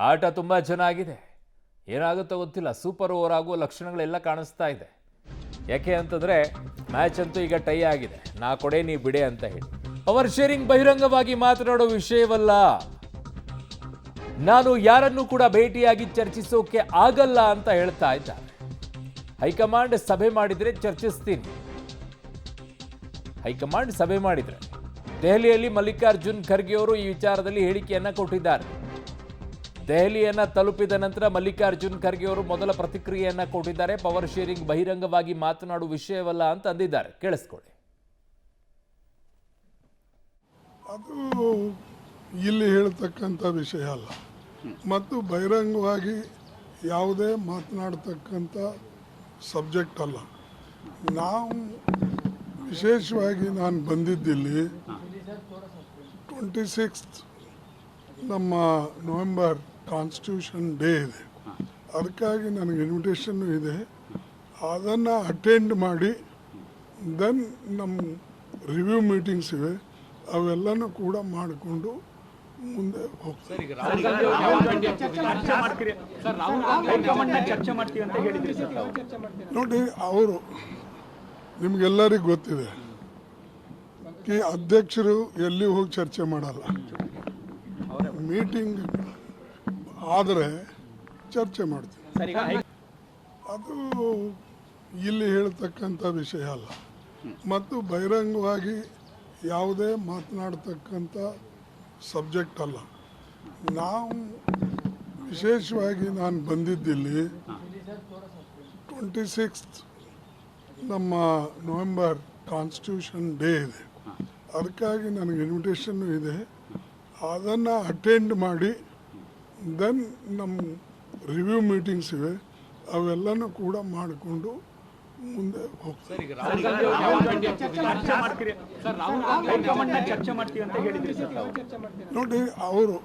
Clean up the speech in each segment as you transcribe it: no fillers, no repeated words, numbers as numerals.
ಆಟ ತುಂಬ ಚೆನ್ನಾಗಿದೆ. ಏನಾಗುತ್ತೋ ಗೊತ್ತಿಲ್ಲ. ಸೂಪರ್ ಓವರ್ ಆಗುವ ಲಕ್ಷಣಗಳೆಲ್ಲ ಕಾಣಿಸ್ತಾ ಇದೆ. ಯಾಕೆ ಅಂತಂದರೆ ಮ್ಯಾಚ್ ಅಂತೂ ಈಗ ಟೈ ಆಗಿದೆ. ನಾ ಕೊಡೆ ನೀ ಬಿಡೆ ಅಂತ ಹೇಳಿ ಪವರ್ ಶೇರಿಂಗ್ ಬಹಿರಂಗವಾಗಿ ಮಾತನಾಡೋ ವಿಷಯವಲ್ಲ. ನಾನು ಯಾರನ್ನೂ ಕೂಡ ಭೇಟಿಯಾಗಿ ಚರ್ಚಿಸೋಕೆ ಆಗಲ್ಲ ಅಂತ ಹೇಳ್ತಾ ಇದ್ದಾರೆ. ಹೈಕಮಾಂಡ್ ಸಭೆ ಮಾಡಿದರೆ ಚರ್ಚಿಸ್ತೀನಿ. ಹೈಕಮಾಂಡ್ ಸಭೆ ಮಾಡಿದರೆ ದೆಹಲಿಯಲ್ಲಿ ಮಲ್ಲಿಕಾರ್ಜುನ್ ಖರ್ಗೆ ಅವರು ಈ ವಿಚಾರದಲ್ಲಿ ಹೇಳಿಕೆಯನ್ನ ಕೊಟ್ಟಿದ್ದಾರೆ. ದೆಹಲಿಯನ್ನ ತಲುಪಿದ ನಂತರ ಮಲ್ಲಿಕಾರ್ಜುನ್ ಖರ್ಗೆ ಅವರು ಮೊದಲ ಪ್ರತಿಕ್ರಿಯೆಯನ್ನ ಕೊಟ್ಟಿದ್ದಾರೆ. ಪವರ್ ಶೇರಿಂಗ್ ಬಹಿರಂಗವಾಗಿ ಮಾತನಾಡುವ ವಿಷಯವಲ್ಲ ಅಂತ ಅಂದಿದ್ದಾರೆ. ಕೇಳಿಸ್ಕೊಳ್ಳಿ. ಅದು ಇಲ್ಲಿ ಹೇಳ್ತಕ್ಕಂಥ ವಿಷಯ ಅಲ್ಲ ಮತ್ತು ಬಹಿರಂಗವಾಗಿ ಯಾವುದೇ ಮಾತನಾಡ್ತಕ್ಕಂಥ ಸಬ್ಜೆಕ್ಟ್ ಅಲ್ಲ. ನಾವು ವಿಶೇಷವಾಗಿ ನಾನು ಬಂದಿದ್ದಿಲ್ಲಿ 26 ನಮ್ಮ ನವೆಂಬರ್ ಕಾನ್ಸ್ಟಿಟ್ಯೂಷನ್ ಡೇ ಇದೆ. ಅದಕ್ಕಾಗಿ ನನಗೆ ಇನ್ವಿಟೇಷನ್ನು ಇದೆ. ಅದನ್ನು ಅಟೆಂಡ್ ಮಾಡಿ ದೆನ್ ನಮ್ಮ ರಿವ್ಯೂ ಮೀಟಿಂಗ್ಸ್ ಇವೆ, ಅವೆಲ್ಲನೂ ಕೂಡ ಮಾಡಿಕೊಂಡು ಮುಂದೆ ಹೋಗ್ತಾರೆ. ನೋಡಿ, ಅವರು ನಿಮಗೆಲ್ಲರಿಗೂ ಗೊತ್ತಿದೆ ಈ ಅಧ್ಯಕ್ಷರು ಎಲ್ಲಿ ಹೋಗಿ ಚರ್ಚೆ ಮಾಡಲ್ಲ. ಮೀಟಿಂಗ್ ಆದರೆ ಚರ್ಚೆ ಮಾಡ್ತೀವಿ. ಅದು ಇಲ್ಲಿ ಹೇಳ್ತಕ್ಕಂಥ ವಿಷಯ ಅಲ್ಲ ಮತ್ತು ಬಹಿರಂಗವಾಗಿ ಯಾವುದೇ ಮಾತನಾಡ್ತಕ್ಕಂಥ ಸಬ್ಜೆಕ್ಟ್ ಅಲ್ಲ. ನಾವು ವಿಶೇಷವಾಗಿ ನಾನು ಬಂದಿದ್ದಿಲ್ಲಿ 26 ನಮ್ಮ ನವೆಂಬರ್ ಕಾನ್ಸ್ಟಿಟ್ಯೂಷನ್ ಡೇ ಇದೆ. ಅದಕ್ಕಾಗಿ ನನಗೆ ಇನ್ವಿಟೇಷನ್ನು ಇದೆ. ಅದನ್ನು ಅಟೆಂಡ್ ಮಾಡಿ ದೆನ್ ನಮ್ಮ ರಿವ್ಯೂ ಮೀಟಿಂಗ್ಸ್ ಇವೆ, ಅವೆಲ್ಲನೂ ಕೂಡ ಮಾಡಿಕೊಂಡು ಮುಂದೆ ಹೋಗ್ತಾರೆ. ನೋಡಿ, ಅವರು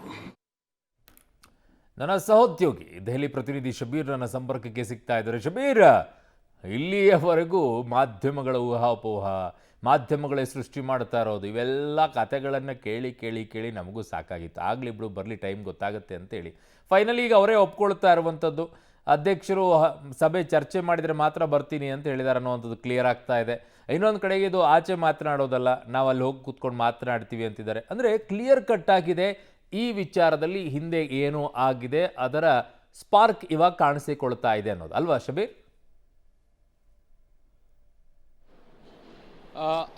ನನ್ನ ಸಹೋದ್ಯೋಗಿ ದೆಹಲಿ ಪ್ರತಿನಿಧಿ ಶಬೀರ್ ನನ್ನ ಸಂಪರ್ಕಕ್ಕೆ ಸಿಗ್ತಾ ಇದ್ದಾರೆ. ಶಬೀರ್, ಇಲ್ಲಿಯವರೆಗೂ ಮಾಧ್ಯಮಗಳ ಊಹಾಪೋಹ, ಮಾಧ್ಯಮಗಳೇ ಸೃಷ್ಟಿ ಮಾಡ್ತಾ ಇರೋದು, ಇವೆಲ್ಲ ಕಥೆಗಳನ್ನು ಕೇಳಿ ಕೇಳಿ ಕೇಳಿ ನಮಗೂ ಸಾಕಾಗಿತ್ತು. ಆಗಲಿ ಬಿಡು, ಬರಲಿ, ಟೈಮ್ ಗೊತ್ತಾಗುತ್ತೆ ಅಂತೇಳಿ ಫೈನಲಿ ಈಗ ಅವರೇ ಒಪ್ಕೊಳ್ತಾ ಇರುವಂಥದ್ದು. ಅಧ್ಯಕ್ಷರು ಸಭೆ ಚರ್ಚೆ ಮಾಡಿದರೆ ಮಾತ್ರ ಬರ್ತೀನಿ ಅಂತ ಹೇಳಿದ್ದಾರೆ ಅನ್ನೋವಂಥದ್ದು ಕ್ಲಿಯರ್ ಆಗ್ತಾ ಇದೆ. ಇನ್ನೊಂದು ಕಡೆಗೆ ಇದು ಆಚೆ ಮಾತನಾಡೋದಲ್ಲ, ನಾವು ಅಲ್ಲಿ ಹೋಗಿ ಕೂತ್ಕೊಂಡು ಮಾತನಾಡ್ತೀವಿ ಅಂತಿದ್ದಾರೆ. ಅಂದರೆ ಕ್ಲಿಯರ್ ಕಟ್ ಆಗಿದೆ ಈ ವಿಚಾರದಲ್ಲಿ ಹಿಂದೆ ಏನು ಆಗಿದೆ, ಅದರ ಸ್ಪಾರ್ಕ್ ಇವಾಗ ಕಾಣಿಸಿಕೊಳ್ತಾ ಇದೆ ಅನ್ನೋದು ಅಲ್ವಾ ಶಬೀರ್?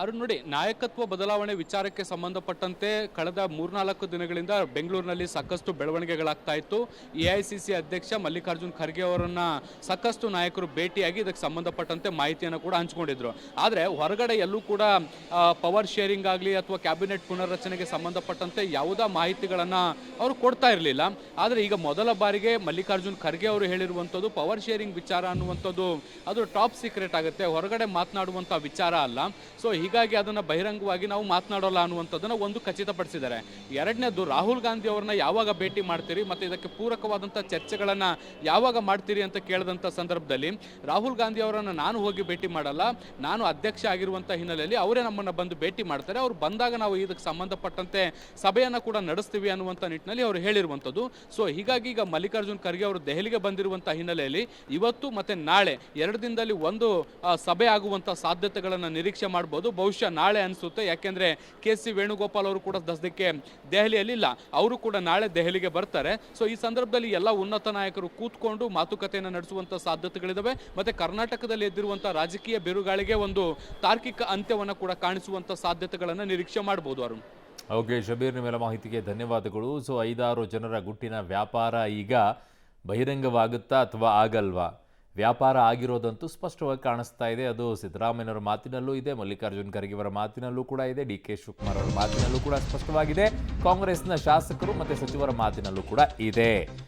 ಅರುಣ್, ನೋಡಿ, ನಾಯಕತ್ವ ಬದಲಾವಣೆ ವಿಚಾರಕ್ಕೆ ಸಂಬಂಧಪಟ್ಟಂತೆ ಕಳೆದ 3-4 ದಿನಗಳಿಂದ ಬೆಂಗಳೂರಿನಲ್ಲಿ ಸಾಕಷ್ಟು ಬೆಳವಣಿಗೆಗಳಾಗ್ತಾ ಇತ್ತು. AICC ಅಧ್ಯಕ್ಷ ಮಲ್ಲಿಕಾರ್ಜುನ್ ಖರ್ಗೆ ಅವರನ್ನ ಸಾಕಷ್ಟು ನಾಯಕರು ಭೇಟಿಯಾಗಿ ಇದಕ್ಕೆ ಸಂಬಂಧಪಟ್ಟಂತೆ ಮಾಹಿತಿಯನ್ನು ಕೂಡ ಹಂಚಿಕೊಂಡಿದ್ರು. ಆದರೆ ಹೊರಗಡೆ ಎಲ್ಲೂ ಕೂಡ ಪವರ್ ಶೇರಿಂಗ್ ಆಗಲಿ ಅಥವಾ ಕ್ಯಾಬಿನೆಟ್ ಪುನರ್ರಚನೆಗೆ ಸಂಬಂಧಪಟ್ಟಂತೆ ಯಾವುದೇ ಮಾಹಿತಿಗಳನ್ನು ಅವರು ಕೊಡ್ತಾ ಇರಲಿಲ್ಲ. ಆದರೆ ಈಗ ಮೊದಲ ಬಾರಿಗೆ ಮಲ್ಲಿಕಾರ್ಜುನ್ ಖರ್ಗೆ ಅವರು ಹೇಳಿರುವಂಥದ್ದು ಪವರ್ ಶೇರಿಂಗ್ ವಿಚಾರ ಅನ್ನುವಂಥದ್ದು ಅದು ಟಾಪ್ ಸೀಕ್ರೆಟ್ ಆಗುತ್ತೆ, ಹೊರಗಡೆ ಮಾತನಾಡುವಂಥ ವಿಚಾರ ಅಲ್ಲ. ಸೊ ಹೀಗಾಗಿ ಅದನ್ನು ಬಹಿರಂಗವಾಗಿ ನಾವು ಮಾತನಾಡೋಲ್ಲ ಅನ್ನುವಂಥದ್ದನ್ನು ಒಂದು ಖಚಿತಪಡಿಸಿದ್ದಾರೆ. ಎರಡನೇದು, ರಾಹುಲ್ ಗಾಂಧಿ ಅವ್ರನ್ನ ಯಾವಾಗ ಭೇಟಿ ಮಾಡ್ತೀರಿ ಮತ್ತು ಇದಕ್ಕೆ ಪೂರಕವಾದಂಥ ಚರ್ಚೆಗಳನ್ನು ಯಾವಾಗ ಮಾಡ್ತೀರಿ ಅಂತ ಕೇಳಿದಂಥ ಸಂದರ್ಭದಲ್ಲಿ ರಾಹುಲ್ ಗಾಂಧಿ ಅವರನ್ನು ನಾನು ಹೋಗಿ ಭೇಟಿ ಮಾಡಲ್ಲ, ನಾನು ಅಧ್ಯಕ್ಷ ಆಗಿರುವಂಥ ಹಿನ್ನೆಲೆಯಲ್ಲಿ ಅವರೇ ನಮ್ಮನ್ನು ಬಂದು ಭೇಟಿ ಮಾಡ್ತಾರೆ, ಅವ್ರು ಬಂದಾಗ ನಾವು ಇದಕ್ಕೆ ಸಂಬಂಧಪಟ್ಟಂತೆ ಸಭೆಯನ್ನು ಕೂಡ ನಡೆಸ್ತೀವಿ ಅನ್ನುವಂಥ ನಿಟ್ಟಿನಲ್ಲಿ ಅವರು ಹೇಳಿರುವಂಥದ್ದು. ಸೊ ಹೀಗಾಗಿ ಈಗ ಮಲ್ಲಿಕಾರ್ಜುನ್ ಖರ್ಗೆ ಅವರು ದೆಹಲಿಗೆ ಬಂದಿರುವಂಥ ಹಿನ್ನೆಲೆಯಲ್ಲಿ ಇವತ್ತು ಮತ್ತು ನಾಳೆ 2 ದಿನದಲ್ಲಿ ಒಂದು ಸಭೆ ಆಗುವಂಥ ಸಾಧ್ಯತೆಗಳನ್ನು ನಿರೀಕ್ಷೆ ಮಾಡಬಹುದು. ಬಹುಶಃ ನಾಳೆ ಅನಿಸುತ್ತೆ, ಯಾಕೆಂದ್ರೆ KC ವೇಣುಗೋಪಾಲ್ ಅವರು ಕೂಡ ಸದ್ಯಕ್ಕೆ ದೆಹಲಿಯಲ್ಲಿ ಇಲ್ಲ, ಅವರು ಕೂಡ ನಾಳೆ ದೆಹಲಿಗೆ ಬರ್ತಾರೆ. ಸೊ ಈ ಸಂದರ್ಭದಲ್ಲಿ ಎಲ್ಲ ಉನ್ನತ ನಾಯಕರು ಕೂತ್ಕೊಂಡು ಮಾತುಕತೆಯನ್ನು ನಡೆಸುವಂತ ಸಾಧ್ಯತೆಗಳಿದಾವೆ. ಮತ್ತೆ ಕರ್ನಾಟಕದಲ್ಲಿ ಎದ್ದಿರುವಂತಹ ರಾಜಕೀಯ ಬಿರುಗಾಳಿಗೆ ಒಂದು ತಾರ್ಕಿಕ ಅಂತ್ಯವನ್ನು ಕೂಡ ಕಾಣಿಸುವಂತ ಸಾಧ್ಯತೆಗಳನ್ನು ನಿರೀಕ್ಷೆ ಮಾಡಬಹುದು. ಅರುಣ್, ಓಕೆ ಶಬೀರ್, ನಿಮ್ಮೆಲ್ಲ ಮಾಹಿತಿಗೆ ಧನ್ಯವಾದಗಳು. ಸೊ 5-6 ಜನರ ಗುಟ್ಟಿನ ವ್ಯಾಪಾರ ಈಗ ಬಹಿರಂಗವಾಗುತ್ತಾ ಅಥವಾ ಆಗಲ್ವಾ? ವ್ಯಾಪಾರ ಆಗಿರೋದಂತೂ ಸ್ಪಷ್ಟವಾಗಿ ಕಾಣಿಸ್ತಾ ಇದೆ. ಅದು ಸಿದ್ದರಾಮಯ್ಯನವರ ಮಾತಿನಲ್ಲೂ ಇದೆ, ಮಲ್ಲಿಕಾರ್ಜುನ್ ಖರ್ಗೆ ಅವರ ಮಾತಿನಲ್ಲೂ ಕೂಡ ಇದೆ, DK ಶಿವಕುಮಾರ್ ಅವರ ಮಾತಿನಲ್ಲೂ ಕೂಡ ಸ್ಪಷ್ಟವಾಗಿದೆ, ಕಾಂಗ್ರೆಸ್ನ ಶಾಸಕರು ಮತ್ತು ಸಚಿವರ ಮಾತಿನಲ್ಲೂ ಕೂಡ ಇದೆ.